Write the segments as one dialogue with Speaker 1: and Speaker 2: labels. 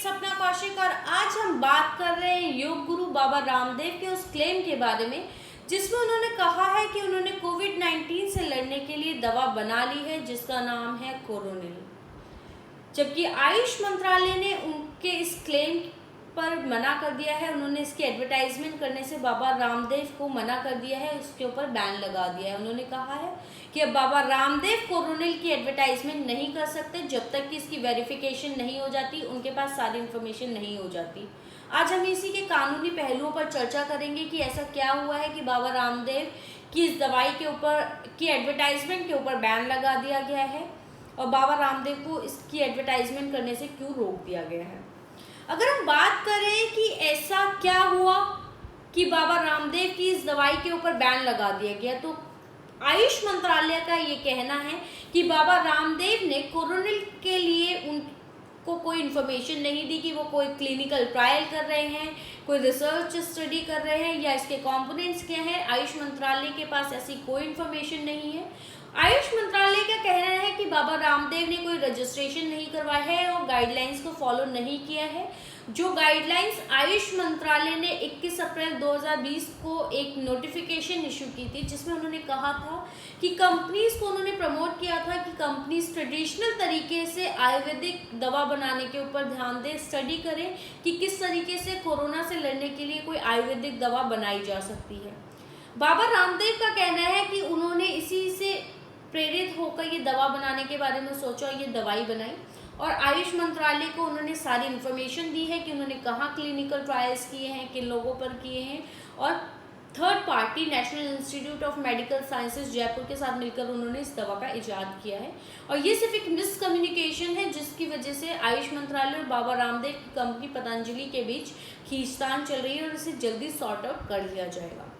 Speaker 1: सपना कौशिक और आज हम बात कर रहे हैं योग गुरु बाबा रामदेव के उस क्लेम के बारे में जिसमें उन्होंने कहा है कि उन्होंने कोविड-19 से लड़ने के लिए दवा बना ली है जिसका नाम है कोरोनिल। जबकि आयुष मंत्रालय ने उनके इस क्लेम पर मना कर दिया है, उन्होंने इसकी एडवर्टाइजमेंट करने से बाबा रामदेव को मना कर दिया है, उसके ऊपर बैन लगा दिया है। उन्होंने कहा है कि अब बाबा रामदेव कोरोनिल की एडवर्टाइजमेंट नहीं कर सकते जब तक कि इसकी वेरिफिकेशन नहीं हो जाती, उनके पास सारी इन्फॉर्मेशन नहीं हो जाती। आज हम इसी के कानूनी पहलुओं पर चर्चा करेंगे कि ऐसा क्या हुआ है कि बाबा रामदेव की इस दवाई के ऊपर की एडवर्टाइजमेंट के ऊपर बैन लगा दिया गया है और बाबा रामदेव को इसकी एडवर्टाइजमेंट करने से क्यों रोक दिया गया है। अगर हम बात करें कि ऐसा क्या हुआ कि बाबा रामदेव की इस दवाई के ऊपर बैन लगा दिया गया, तो आयुष मंत्रालय का ये कहना है कि बाबा रामदेव ने कोरोनिल के लिए उनको कोई इन्फॉर्मेशन नहीं दी कि वो कोई क्लिनिकल ट्रायल कर रहे हैं, कोई रिसर्च स्टडी कर रहे हैं या इसके कंपोनेंट्स क्या हैं। आयुष मंत्रालय के पास ऐसी कोई इन्फॉर्मेशन नहीं है। आयुष मंत्रालय का कहना है कि बाबा रामदेव ने कोई रजिस्ट्रेशन नहीं करवाया है और गाइडलाइंस को फॉलो नहीं किया है। जो गाइडलाइंस आयुष मंत्रालय ने 21 अप्रैल 2020 को एक नोटिफिकेशन इशू की थी जिसमें उन्होंने कहा था कि कंपनीज को उन्होंने प्रमोट किया था कि कंपनीज ट्रेडिशनल तरीके से आयुर्वेदिक दवा बनाने के ऊपर ध्यान दें, स्टडी करें कि किस तरीके से कोरोना से लड़ने के लिए कोई आयुर्वेदिक दवा बनाई जा सकती है। बाबा रामदेव का कहना है कि उन्होंने इसी से प्रेरित होकर ये दवा बनाने के बारे में सोचा, ये दवाई बनाई और आयुष मंत्रालय को उन्होंने सारी इन्फॉर्मेशन दी है कि उन्होंने कहाँ क्लिनिकल ट्रायल्स किए हैं, किन लोगों पर किए हैं और third party national institute of medical sciences Jaipur के साथ मिलकर उन्होंने इस दवा का इजाद किया है। और ये सिर्फ एक मिसकम्युनिकेशन है जिसकी वजह से आयुष मंत्रालय और बाबा रामदेव की कंपनी पतंजलि के बीच खींचतान चल रही है और इसे जल्दी सॉर्ट आउट कर लिया जाएगा।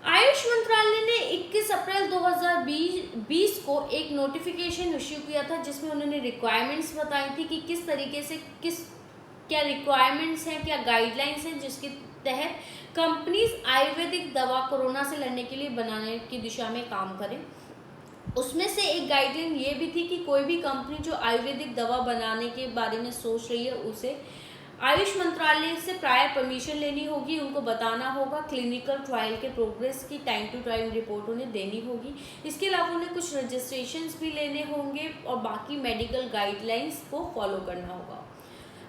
Speaker 1: आयुष मंत्रालय ने 21 अप्रैल 2020 को एक नोटिफिकेशन इश्यू किया था जिसमें उन्होंने रिक्वायरमेंट्स बताई थी कि किस तरीके से क्या रिक्वायरमेंट्स हैं, क्या गाइडलाइंस हैं जिसके तहत कंपनीज आयुर्वेदिक दवा कोरोना से लड़ने के लिए बनाने की दिशा में काम करें। उसमें से एक गाइडलाइन ये भी थी कि कोई भी कंपनी जो आयुर्वेदिक दवा बनाने के बारे में सोच रही है उसे आयुष मंत्रालय से प्रायर परमिशन लेनी होगी, उनको बताना होगा, क्लिनिकल ट्रायल के प्रोग्रेस की टाइम टू टाइम रिपोर्ट उन्हें देनी होगी। इसके अलावा उन्हें कुछ रजिस्ट्रेशंस भी लेने होंगे और बाकी मेडिकल गाइडलाइंस को फॉलो करना होगा।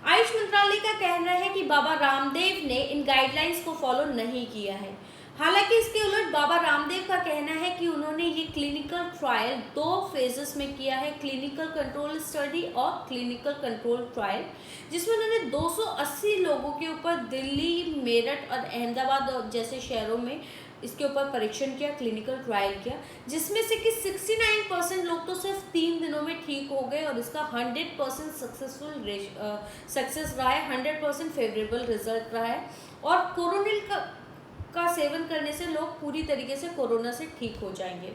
Speaker 1: आयुष मंत्रालय का कहना है कि बाबा रामदेव ने इन गाइडलाइंस को फॉलो नहीं किया है। हालांकि इसके उलट बाबा रामदेव का कहना है कि उन्होंने ये क्लिनिकल ट्रायल 2 फेजेस में किया है, क्लिनिकल कंट्रोल स्टडी और क्लिनिकल कंट्रोल ट्रायल, जिसमें उन्होंने 280 लोगों के ऊपर दिल्ली, मेरठ और अहमदाबाद जैसे शहरों में इसके ऊपर परीक्षण किया, क्लिनिकल ट्रायल किया, जिसमें से कि 69% लोग तो सिर्फ 3 दिनों में ठीक हो गए और इसका 100% सक्सेस रहा है, 100% फेवरेबल रिजल्ट रहा है और कोरोनिल का सेवन करने से लोग पूरी तरीके से कोरोना से ठीक हो जाएंगे।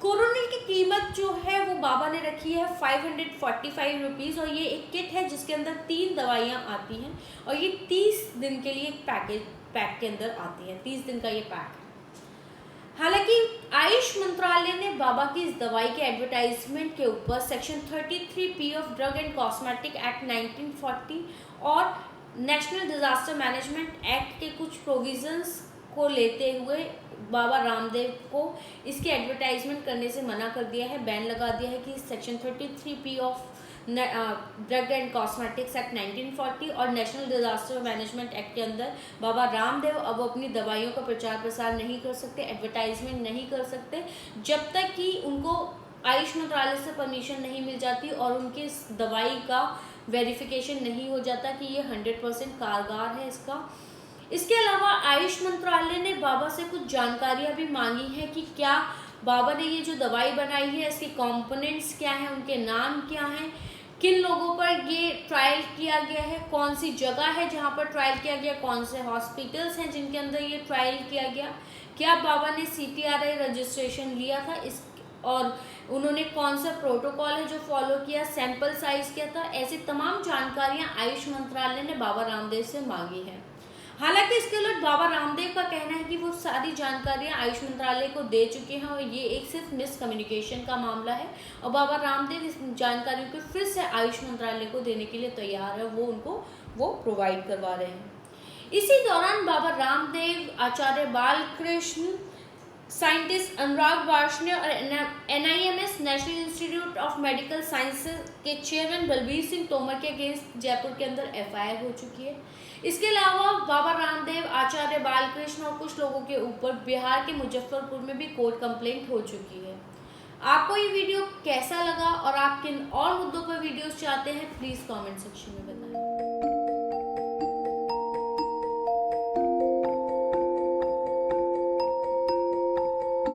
Speaker 1: कोरोनिल की कीमत जो है वो बाबा ने रखी है 545 रुपीज़ और ये एक किट है जिसके अंदर 3 दवाइयाँ आती हैं और ये 30 दिन के लिए एक पैक के अंदर आती है, 30 दिन का ये पैक है। हालांकि आयुष मंत्रालय ने बाबा की इस दवाई के एडवर्टाइजमेंट के ऊपर section 33P of drug and cosmetic act 1940 और नेशनल डिजास्टर मैनेजमेंट एक्ट के कुछ प्रोविजंस को लेते हुए बाबा रामदेव को इसकी एडवर्टाइजमेंट करने से मना कर दिया है, बैन लगा दिया है कि section 33P of drug and cosmetics act 1940 और नेशनल डिजास्टर मैनेजमेंट एक्ट के अंदर बाबा रामदेव अब अपनी दवाइयों का प्रचार प्रसार नहीं कर सकते, एडवर्टाइजमेंट नहीं कर सकते जब तक कि उनको आयुष मंत्रालय से परमिशन नहीं मिल जाती और उनकी इस दवाई का वेरिफिकेशन नहीं हो जाता कि ये 100% कारगर है इसका। इसके अलावा आयुष मंत्रालय ने बाबा से कुछ जानकारियां भी मांगी हैं कि क्या बाबा ने ये जो दवाई बनाई है इसके कंपोनेंट्स क्या हैं, उनके नाम क्या हैं, किन लोगों पर ये ट्रायल किया गया है, कौन सी जगह है जहां पर ट्रायल किया गया, कौन से हॉस्पिटल्स हैं जिनके अंदर ये ट्रायल किया गया, क्या बाबा ने CTRI रजिस्ट्रेशन लिया था इस और उन्होंने कौन सा प्रोटोकॉल है जो फॉलो किया, सैंपल साइज क्या था, ऐसी तमाम जानकारियां आयुष मंत्रालय ने बाबा रामदेव से मांगी है। हालांकि इसके उलट बाबा रामदेव का कहना है कि वो सारी जानकारियां आयुष मंत्रालय को दे चुके हैं और ये एक सिर्फ मिसकम्युनिकेशन का मामला है और बाबा रामदेव इस जानकारियों को फिर से आयुष मंत्रालय को देने के लिए तैयार है, वो प्रोवाइड करवा रहे हैं। इसी दौरान बाबा रामदेव, आचार्य बालकृष्ण, साइंटिस्ट अनुराग वार्ष्णेय और NIMS national institute of medical sciences के चेयरमैन बलबीर सिंह तोमर के अगेंस्ट जयपुर के अंदर FIR हो चुकी है। इसके अलावा बाबा रामदेव, आचार्य बालकृष्ण और कुछ लोगों के ऊपर बिहार के मुजफ्फरपुर में भी कोर्ट कंप्लेंट हो चुकी है। आपको ये वीडियो कैसा लगा और आप किन और मुद्दों पर वीडियोस चाहते हैं, प्लीज़ कमेंट सेक्शन में बताएं।